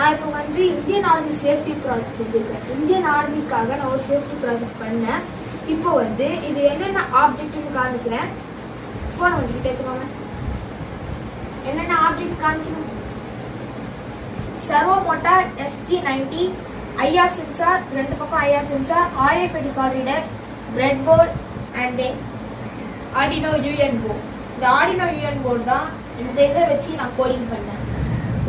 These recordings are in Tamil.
நான் இப்போ வந்து இந்தியன் ஆர்மி சேஃப்டி ப்ராஜெக்ட் செஞ்சுருக்கேன். இந்தியன் ஆர்மிக்காக நான் ஒரு சேஃப்டி ப்ராஜெக்ட் பண்ணேன். இப்போ வந்து இது என்னென்ன ஆப்ஜெக்ட்னு காமிக்கிறேன். ஃபோனை வச்சுக்கிட்டே இருக்கோங்க. என்னென்ன ஆப்ஜெக்ட் காமிக்கணும்? Servo motor SG90, IR sensor, ரெண்டு பக்கம் IR sensor, RFID card reader, bread board and Arduino UN board. இந்த ஆர்டினோ UN போர்டு தான் இந்த இதை வச்சு நான் கோடிங் பண்ணேன்.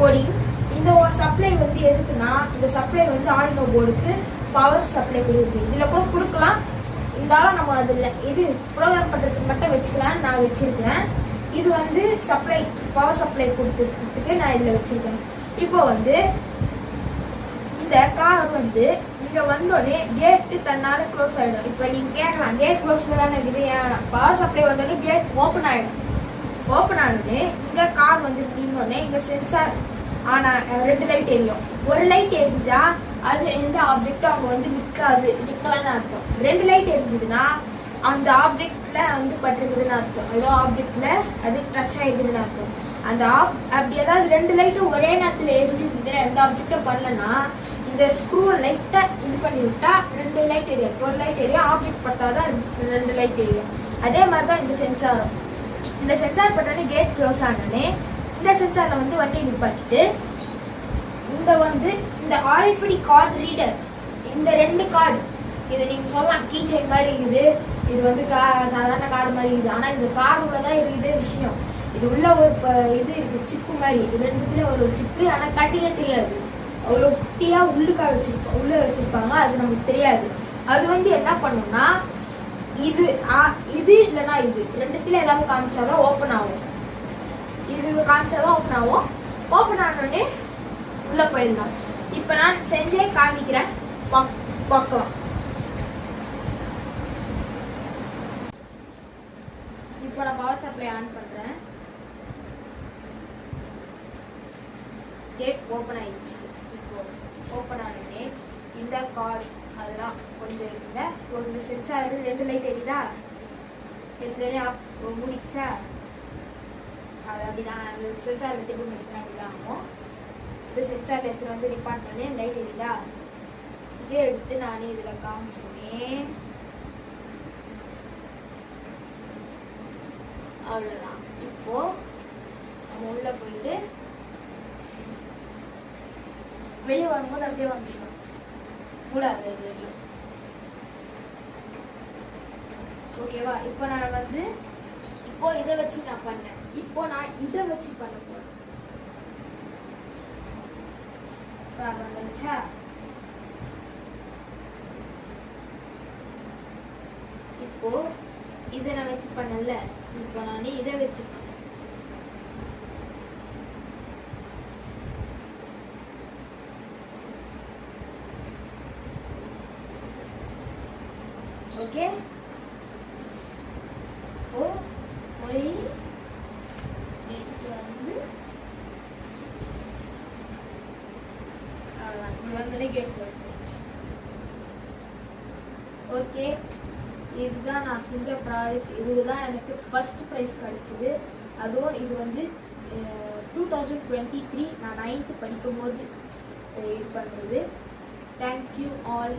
கோடிங் இந்த சப்ளை வந்து எதுக்குன்னா, இந்த சப்ளை வந்து ஆர்டினோ போர்டுக்கு பவர் சப்ளை கொடுக்குது. இதில் கூட கொடுக்கலாம், இருந்தாலும் நம்ம அதில் இது ப்ரோக்ராம் பண்ணுறதுக்கு மட்டும் வச்சுக்கலான்னு நான் வச்சுருக்கேன். இது வந்து சப்ளை பவர் சப்ளை கொடுத்துருக்கு நான் இதில் வச்சுருக்கேன். இப்போ வந்து இந்த கார் வந்து இங்கே வந்தோடனே கேட்டு தன்னால் க்ளோஸ் ஆகிடும். இப்போ நீங்கள் கேட்கலாம், கேட் க்ளோஸில் தானே இருக்குது, ஏன் பவர் சப்ளை வந்தோடனே கேட் ஓப்பன் ஆகிடும். ஓப்பன் ஆனோடனே இங்கே கார் வந்து நின்னோடனே இங்கே சென்சார் ஆனால் ரெண்டு லைட் எரியும். ஒரு லைட் எரிஞ்சா அது எந்த ஆப்ஜெக்டும் அவங்க வந்து நிற்கலான்னு அர்த்தம். ரெண்டு லைட் எரிஞ்சுதுன்னா அந்த ஆப்ஜெக்ட்ல வந்து பட்டிருக்குதுன்னு அர்த்தம். ஏதோ ஆப்ஜெக்ட்ல அது டச் ஆயிடுதுன்னு அர்த்தம். அந்த அப்படி ஏதாவது ரெண்டு லைட்டும் ஒரே நேரத்தில் எரிஞ்சுதுன்னா எந்த ஆப்ஜெக்டும் பண்ணலன்னா இந்த ஸ்க்ரூ லைட்டை இது பண்ணி விட்டா ரெண்டு லைட் எரியும். ஒரு லைட் எரியும், ஆப்ஜெக்ட் பட்டாதான் ரெண்டு லைட் எரியும். அதே மாதிரி தான் இந்த சென்சாரும். இந்த சென்சார் பட்டோடனே கேட் க்ளோஸ் ஆனோடனே இந்த சென்சாரில் வந்து வண்டி நிப்பாட்டிட்டு இந்த வந்து இந்த RFID கார்டு ரீடர், இந்த ரெண்டு கார்டு, இதை நீங்கள் சொல்லலாம் கீ செயின் மாதிரி இருக்குது, இது வந்து சாதாரண கார்டு மாதிரி இருக்குது. ஆனால் இந்த கார்டு உள்ள தான் இருக்குது விஷயம். இது உள்ள ஒரு இது இருக்குது, சிப்பு மாதிரி. இது ரெண்டுத்துல ஒரு சிப்பு, ஆனால் கட்டிலே தெரியாது. அவ்வளோ குட்டியாக உள்ளே வச்சுருப்பாங்க, அது நமக்கு தெரியாது. அது வந்து என்ன பண்ணுன்னா இது இல்லைன்னா இது ரெண்டுத்துல ஏதாவது காமிச்சாதான் ஓப்பன் ஆகும். இது காமிச்சாதான் ஓப்பன் ஆகும். ஓப்பன் ஆனோடனே உள்ள போயிடலாம். இப்போ நான் செஞ்சே காமிக்கிறேன், பார்க்கலாம். இப்போ நான் பவர் சப்ளை ஆன் பண்றேன். கேட் ஓப்பன் ஆயிடுச்சு. இப்போ ஓப்பன் ஆனோடனே இந்த கார்டு அதெல்லாம் கொஞ்சம் இந்த சென்சார் ரெண்டு லைட் எரியுதா, எடுத்தோடனே முடிச்சா அது அப்படிதான். சென்சார் எடுத்து முடிக்கிறேன், அப்படிதான் ஆகும். இந்த சென்சார் எடுத்து வந்து ரிப்பார்ட் பண்ணி லைட் எரியுதா, இதே எடுத்து நானே இதில் காமிச்சோன்னே அவ்வளோதான். இப்போ நம்ம உள்ள போயிட்டு வெளியே வரும்போது அப்படியே வந்துடலாம், கூடாது இது வெளியே. ஓகேவா? இப்போ நான் வந்து இப்போ இதை வச்சு நான் பண்ணேன். இப்போ நான் இதை வச்சு பண்ண போறேன். இப்போ இதை நான் வச்சு பண்ணல, இப்போ நான் இதை வச்சு ஓகே. ஓகே, இதுதான் நான் செஞ்ச ப்ராஜெக்ட். இதுதான் எனக்கு ஃபர்ஸ்ட் ப்ரைஸ் கிடைச்சிது. அதுவும் இது வந்து 2023 நான் 9th படிக்கும் போது இது பண்ணுறது. Thank you all.